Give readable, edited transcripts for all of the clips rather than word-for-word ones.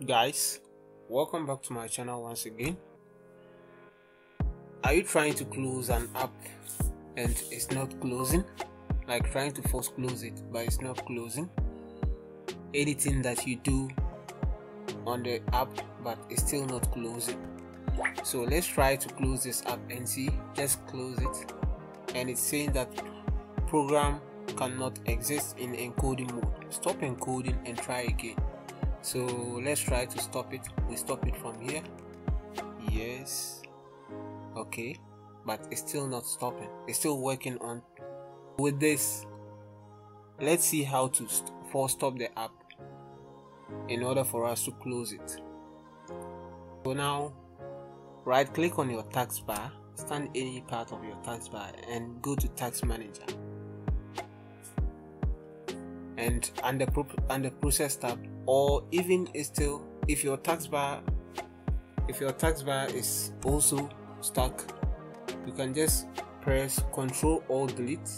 Guys, welcome back to my channel once again. Are you trying to close an app and it's not closing? Like trying to force close it but it's not closing? Anything that you do on the app but it's still not closing. So let's try to close this app and see. Just close it and it's saying that program cannot exist in encoding mode. Stop encoding and try again. So let's try to stop it. We stop it from here. Yes. Okay, but it's still not stopping. It's still working on. With this, let's see how to force stop the app in order for us to close it. So now, right click on your taskbar, stand any part of your taskbar and go to Task Manager. And under process tab, or even still, if your taskbar is also stuck, you can just press Ctrl Alt Delete,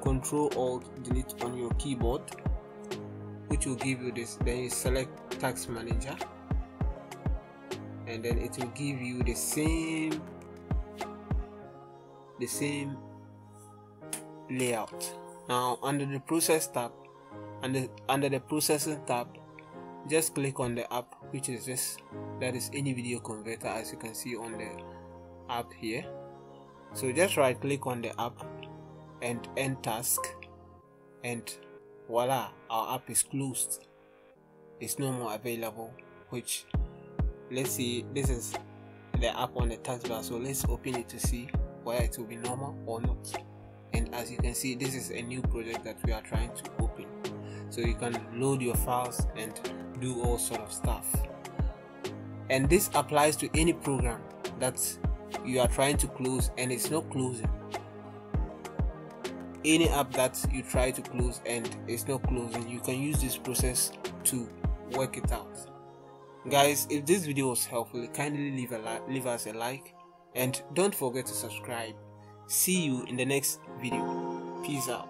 Ctrl Alt Delete on your keyboard, which will give you this. Then you select Task Manager, and then it will give you the same layout. Now under the process tab, under the processing tab, just click on the app, which is this, that is any video converter, as you can see on the app here. So just right click on the app and end task, and voila, our app is closed. It's no more available. Which, let's see, this is the app on the taskbar, so let's open it to see whether it will be normal or not. And as you can see, this is a new project that we are trying to open, so you can load your files and do all sort of stuff. And this applies to any program that you are trying to close and it's not closing. Any app that you try to close and it's not closing, you can use this process to work it out. Guys, if this video was helpful, kindly leave us a like and don't forget to subscribe. See you in the next video. Peace out.